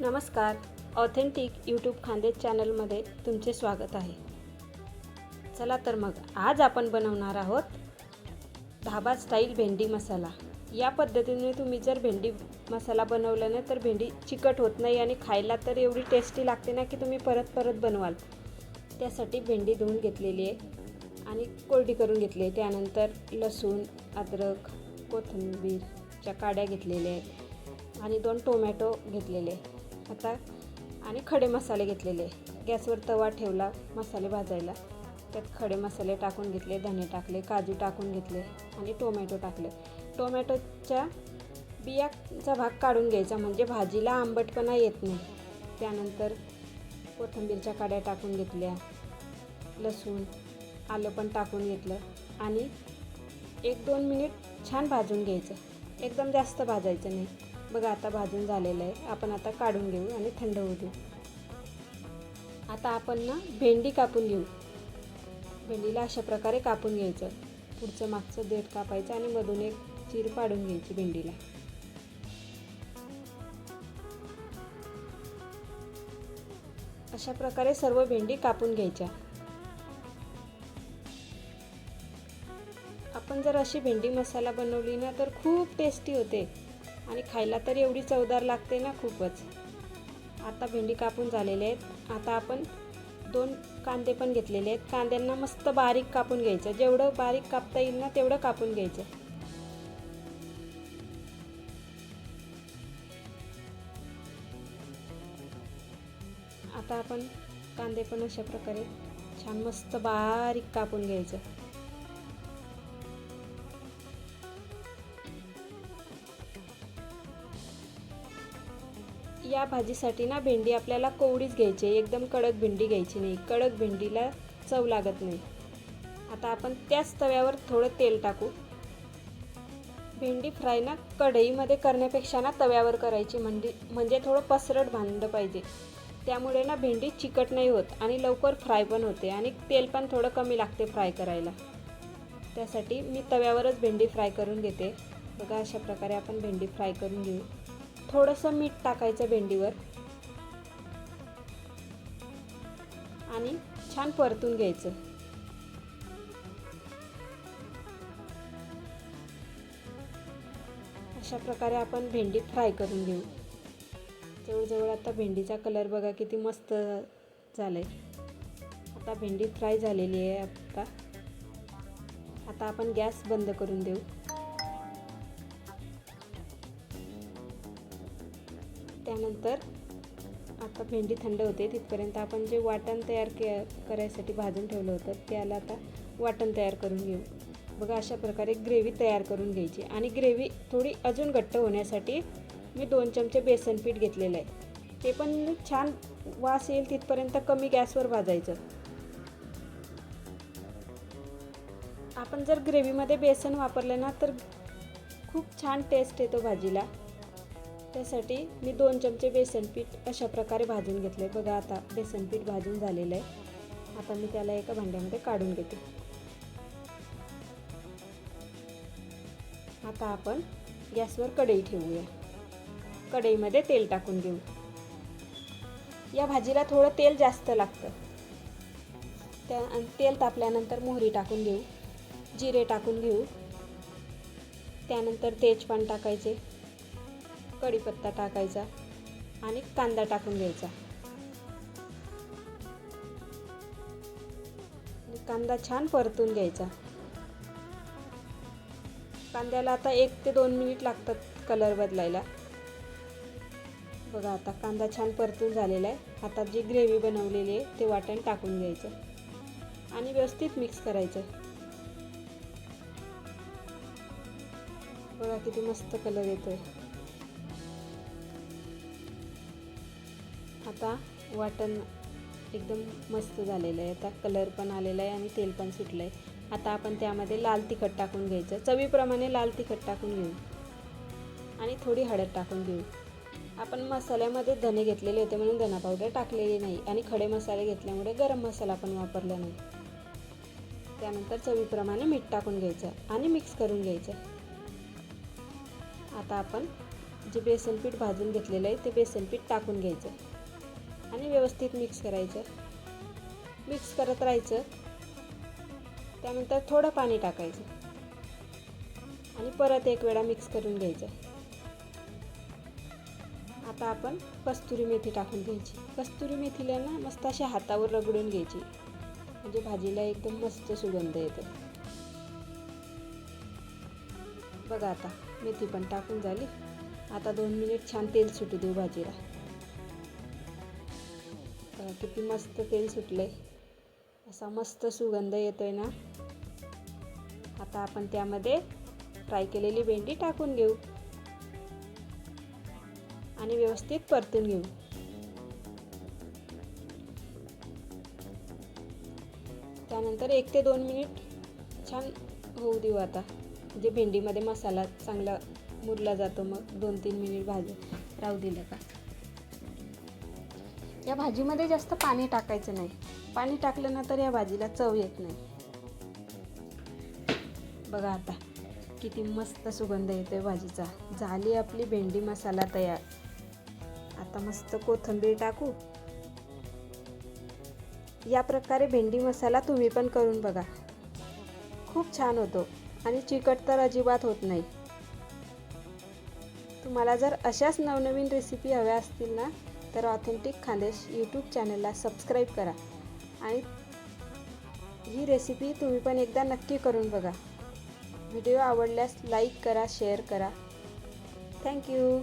नमस्कार. Authentic YouTube Khandesh चॅनलमध्ये तुमचे स्वागत आहे. चला तर मग आज आपण बनवणार आहोत धाबा स्टाईल भेंडी मसाला. या पद्धतीने तुम्ही जर भेंडी मसाला बनवला ना तर भेंडी चिकट होत नाही आणि खायला तर एवढी टेस्टी लागते ना की तुम्ही परत परत बनवाल. त्यासाठी भेंडी धुवून घेतलेली आहे आणि कोरडी करून घेतली आहे. त्यानंतर लसूण, अद्रक, कोथिंबीरच्या काड्या घेतलेल्या आहेत आणि 2 टोमॅटो घेतलेले आता आणि खडे मसाले घेतलेले. गॅसवर तवा ठेवला मसाले भाजायला. त्यात खडे मसाले टाकून घेतले, धने टाकले, काजू टाकून घेतले आणि टोमॅटो टाकले. टोमॅटोच्या बियाचा भाग काढून घ्यायचा म्हणजे भाजीला आंबटपणा येत नाही. त्यानंतर कोथिंबीरच्या काड्या टाकून घेतल्या, लसूण, आलं पण टाकून घेतलं आणि 1-2 मिनिट छान भाजून घ्यायचं. एकदम जास्त भाजायचं नाही. बघा आता भाजून झालेलं आहे. आपण आता काढून घेऊ आणि थंड होऊ देऊ. आता आपण ना भेंडी कापून घेऊ. भेंडीला अशा प्रकारे कापून घ्यायचं. पुढचं मागचं देठ कापायचं आणि मधून एक चीर पाडून घ्यायची भेंडीला. अशा प्रकारे सर्व भेंडी कापून घ्यायच्या. आपण जर अशी भेंडी मसाला बनवली ना तर खूप टेस्टी होते आणि खायला तर एवढी चवदार लागते ना खूपच. आता भेंडी कापून झालेले आहेत. आता आपण 2 कांदे पण घेतलेले आहेत. कांद्यांना मस्त बारीक कापून घ्यायचं. जेवढं बारीक कापता येईल ना तेवढं कापून घ्यायचं. आता आपण कांदे पण अशा प्रकारे छान मस्त बारीक कापून घ्यायचं. या भाजीसाठी ना भेंडी आपल्याला कोवडीच घ्यायची, एकदम कडक भेंडी घ्यायची नाही. कडक भेंडीला चव लागत नाही. आता आपण त्याच तव्यावर थोडं तेल टाकू. भेंडी फ्राय ना कढईमध्ये करण्यापेक्षा ना तव्यावर करायची म्हणजे थोडं पसरट भांडं पाहिजे. त्यामुळे ना भेंडी चिकट नाही होत आणि लवकर फ्राय पण होते आणि तेल पण थोडं कमी लागते फ्राय करायला. त्यासाठी मी तव्यावरच भेंडी फ्राय करून घेते. बघा अशा प्रकारे आपण भेंडी फ्राय करून घेऊ. थोडंसं मीठ टाकायचं भेंडीवर आणि छान परतून घ्यायचं. अशा प्रकारे आपण भेंडी फ्राय करून घेऊ. जवळजवळ आता भेंडीचा कलर बघा किती मस्त झालाय. आता भेंडी फ्राय झालेली आहे. आता आपण गॅस बंद करून देऊ. त्यानंतर आता भेंडी थंड होते तिथपर्यंत आपण जे वाटण तयार करायसाठी भाजून ठेवलं होतं त्याला आता वाटण तयार करून घेऊ. बघा अशा प्रकारे ग्रेव्ही तयार करून घ्यायची आणि ग्रेव्ही थोडी अजून घट्ट होण्यासाठी मी 2 चमचे बेसन पीठ घेतलेलं आहे. ते पण छान वास येईल तिथपर्यंत कमी गॅसवर भाजायचं. आपण जर ग्रेव्हीमध्ये बेसन वापरलं ना तर खूप छान टेस्ट येतो भाजीला. त्यासाठी मी 2 चमचे बेसन पीठ अशा प्रकारे भाजून घेतले. बघा आता बेसन पीठ भाजून झालेलं आहे. आता मी त्याला एका भांड्यामध्ये काढून घेते. आता आपण गॅसवर कढई ठेवूया. कढईमध्ये तेल टाकून घेऊ. या भाजीला थोडं तेल जास्त लागतं. तेल तापल्यानंतर मोहरी टाकून घेऊ, जिरे टाकून घेऊ, त्यानंतर तेजपान टाकायचे, कढीपत्ता टाकायचा आणि कांदा टाकून घ्यायचा. कांदा छान परतून घ्यायचा. कांद्याला आता 1 ते 2 मिनिट लागतात कलर बदलायला. बघा आता कांदा छान परतून झालेला आहे. आता जी ग्रेव्ही बनवलेली आहे ते वाटण टाकून घ्यायचं आणि व्यवस्थित मिक्स करायचं. बघा किती मस्त कलर येतोय. आता वाटण एकदम मस्त झालेलं आहे. आता कलर पण आलेला आहे आणि तेल पण सुटलं आहे. आता आपण त्यामध्ये लाल तिखट टाकून घ्यायचं. चवीप्रमाणे लाल तिखट टाकून घेऊ आणि थोडी हळद टाकून घेऊ. आपण मसाल्यामध्ये धने घेतलेले होते म्हणून धना पावडर टाकलेली नाही आणि खडे मसाले घेतल्यामुळे गरम मसाला पण वापरला नाही. त्यानंतर चवीप्रमाणे मीठ टाकून घ्यायचं आणि मिक्स करून घ्यायचं. आता आपण जे बेसन पीठ भाजून घेतलेलं आहे ते बेसन पीठ टाकून घ्यायचं आणि व्यवस्थित मिक्स करायचं. मिक्स करत राहायचं. त्यानंतर थोडं पाणी टाकायचं आणि परत एक वेळा मिक्स करून घ्यायचं. आता आपण कस्तुरी मेथी टाकून घ्यायची. कस्तुरी मेथीला ना मस्त अशा हातावर रगडून घ्यायची, म्हणजे भाजीला एकदम मस्त सुगंध येतो. बघा आता मेथी पण टाकून झाली. आता 2 मिनिट छान तेल सुटू देऊ भाजीला. किती मस्त तेल सुटलंय, असा मस्त सुगंध येतोय ना. आता आपण त्यामध्ये फ्राय केलेली भेंडी टाकून घेऊ आणि व्यवस्थित परतून घेऊ. त्यानंतर 1 ते 2 मिनिट छान होऊ देऊ आता, म्हणजे भेंडीमध्ये मसाला चांगला मुरला जातो. मग 2-3 मिनिट भाजी राहू दिलं का. या भाजीमध्ये जास्त पाणी टाकायचं नाही. पाणी टाकलं ना तर या भाजीला चव येत नाही. बघा आता किती मस्त सुगंध येतोय भाजीचा. झाली आपली भेंडी मसाला तयार. आता मस्त कोथिंबीर टाकू. या प्रकारे भेंडी मसाला तुम्ही पण करून बघा, खूप छान होतो आणि चिकट तर अजिबात होत नाही. तुम्हाला जर अशाच नवनवीन रेसिपी हव्या असतील ना तर ऑथेंटिक खानदेश यूट्यूब चॅनलला सबस्क्राईब करा आणि ही रेसिपी तुम्ही पण एकदा नक्की करून बघा. व्हिडिओ आवडल्यास लाईक करा, शेअर करा. थँक्यू.